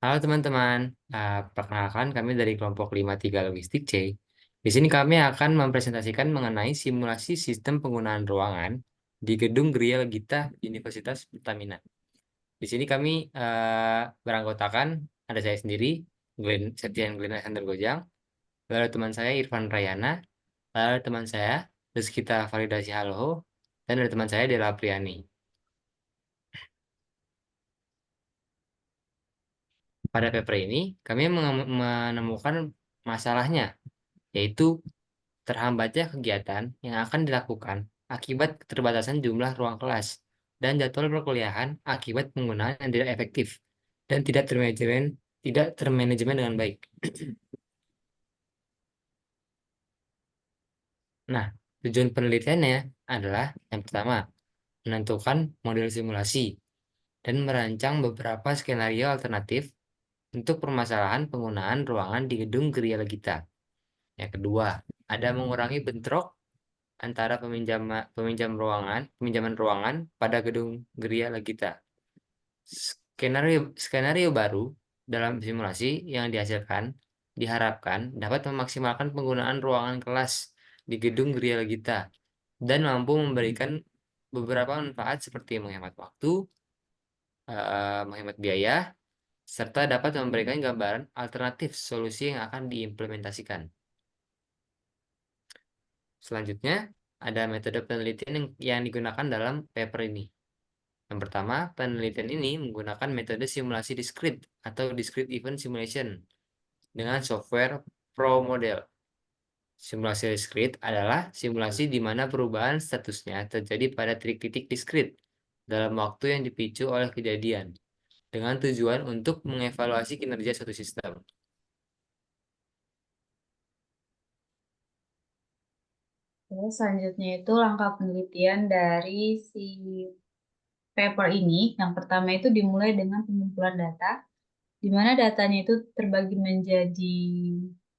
Halo teman-teman, perkenalkan kami dari kelompok 53 Logistik C. Di sini kami akan mempresentasikan mengenai simulasi sistem penggunaan ruangan di Gedung Gria Legita Universitas Pertamina. Di sini kami beranggotakan, ada saya sendiri, Septian Glenn Alexander Gojang, lalu ada teman saya Irfan Rayana, lalu ada teman saya Rizkita Validasi Haloho, dan ada teman saya Dela Priani. Pada paper ini, kami menemukan masalahnya, yaitu terhambatnya kegiatan yang akan dilakukan akibat keterbatasan jumlah ruang kelas dan jadwal perkuliahan akibat penggunaan yang tidak efektif dan tidak termanajemen dengan baik. Nah, tujuan penelitiannya adalah yang pertama, menentukan model simulasi dan merancang beberapa skenario alternatif untuk permasalahan penggunaan ruangan di gedung Geria Legita. Yang kedua, ada mengurangi bentrok antara peminjaman ruangan pada gedung Geria Legita. Skenario baru dalam simulasi yang dihasilkan diharapkan dapat memaksimalkan penggunaan ruangan kelas di gedung Geria Legita dan mampu memberikan beberapa manfaat seperti menghemat waktu, menghemat biaya, serta dapat memberikan gambaran alternatif solusi yang akan diimplementasikan. Selanjutnya, ada metode penelitian yang digunakan dalam paper ini. Yang pertama, penelitian ini menggunakan metode simulasi discrete atau discrete event simulation dengan software ProModel. Simulasi discrete adalah simulasi di mana perubahan statusnya terjadi pada titik-titik discrete dalam waktu yang dipicu oleh kejadian, dengan tujuan untuk mengevaluasi kinerja suatu sistem. Oke, selanjutnya itu langkah penelitian dari si paper ini. Yang pertama itu dimulai dengan pengumpulan data, di mana datanya itu terbagi menjadi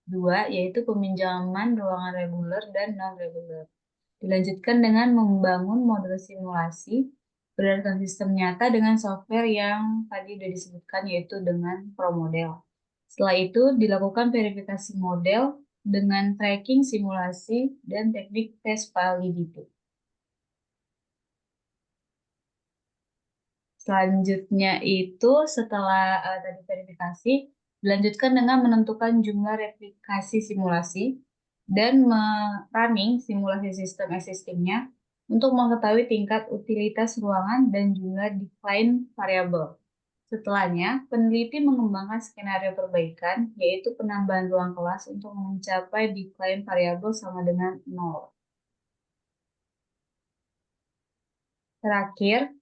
dua, yaitu peminjaman ruangan reguler dan non-reguler. Dilanjutkan dengan membangun model simulasi berdasarkan sistem nyata dengan software yang tadi sudah disebutkan, yaitu dengan ProModel. Setelah itu dilakukan verifikasi model dengan tracking simulasi dan teknik tes validity. Selanjutnya itu setelah tadi verifikasi, dilanjutkan dengan menentukan jumlah replikasi simulasi dan running simulasi sistem existingnya untuk mengetahui tingkat utilitas ruangan dan jumlah decline variabel. Setelahnya, peneliti mengembangkan skenario perbaikan, yaitu penambahan ruang kelas untuk mencapai decline variabel sama dengan 0. Terakhir,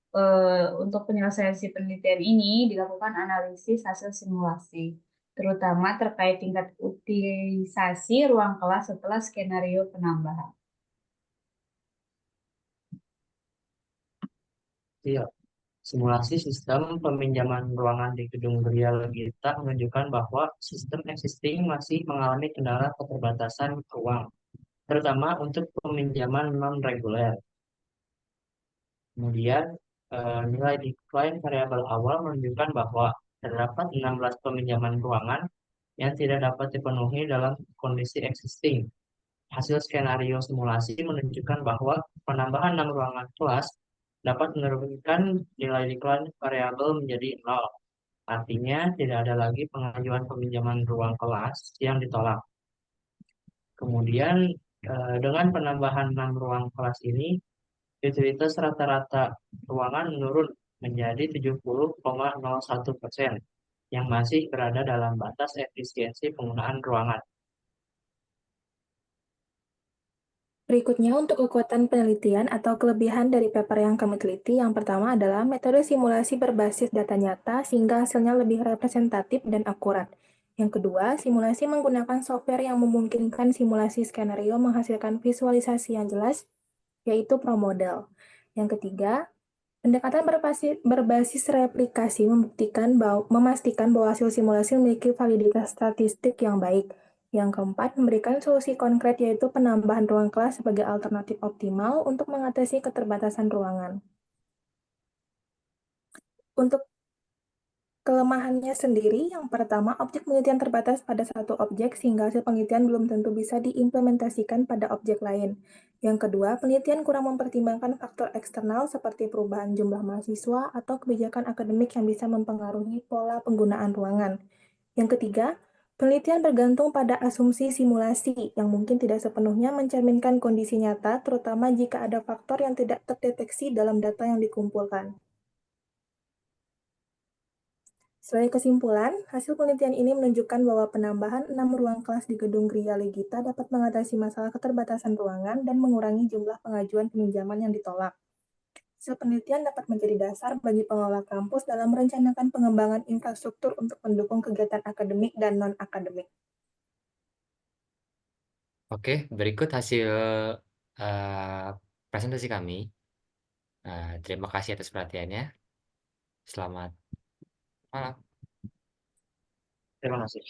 untuk penyelesaian si penelitian ini dilakukan analisis hasil simulasi, terutama terkait tingkat utilisasi ruang kelas setelah skenario penambahan. Iya, simulasi sistem peminjaman ruangan di Gedung Gria Legita menunjukkan bahwa sistem existing masih mengalami kendala keterbatasan ruang, terutama untuk peminjaman non-reguler. Kemudian, nilai decline variabel awal menunjukkan bahwa terdapat 16 peminjaman ruangan yang tidak dapat dipenuhi dalam kondisi existing. Hasil skenario simulasi menunjukkan bahwa penambahan 6 ruangan kelas dapat menurunkan nilai decline variabel menjadi 0. Artinya, tidak ada lagi pengajuan peminjaman ruang kelas yang ditolak. Kemudian, dengan penambahan 6 ruang kelas ini, utilitas rata-rata ruangan menurun menjadi 70,01%, yang masih berada dalam batas efisiensi penggunaan ruangan. Berikutnya untuk kekuatan penelitian atau kelebihan dari paper yang kami teliti, yang pertama adalah metode simulasi berbasis data nyata sehingga hasilnya lebih representatif dan akurat. Yang kedua, simulasi menggunakan software yang memungkinkan simulasi skenario menghasilkan visualisasi yang jelas, yaitu ProModel. Yang ketiga, pendekatan berbasis replikasi memastikan bahwa hasil simulasi memiliki validitas statistik yang baik. Yang keempat, memberikan solusi konkret yaitu penambahan ruang kelas sebagai alternatif optimal untuk mengatasi keterbatasan ruangan. Untuk Kelemahannya sendiri, yang pertama, objek penelitian terbatas pada satu objek sehingga hasil penelitian belum tentu bisa diimplementasikan pada objek lain. Yang kedua, penelitian kurang mempertimbangkan faktor eksternal seperti perubahan jumlah mahasiswa atau kebijakan akademik yang bisa mempengaruhi pola penggunaan ruangan. Yang ketiga, penelitian bergantung pada asumsi simulasi yang mungkin tidak sepenuhnya mencerminkan kondisi nyata, terutama jika ada faktor yang tidak terdeteksi dalam data yang dikumpulkan. Sebagai kesimpulan, hasil penelitian ini menunjukkan bahwa penambahan 6 ruang kelas di gedung Gria Legita dapat mengatasi masalah keterbatasan ruangan dan mengurangi jumlah pengajuan peminjaman yang ditolak. Hasil penelitian dapat menjadi dasar bagi pengelola kampus dalam merencanakan pengembangan infrastruktur untuk mendukung kegiatan akademik dan non-akademik. Oke, berikut hasil presentasi kami. Terima kasih atas perhatiannya. Selamat malam. Terima kasih.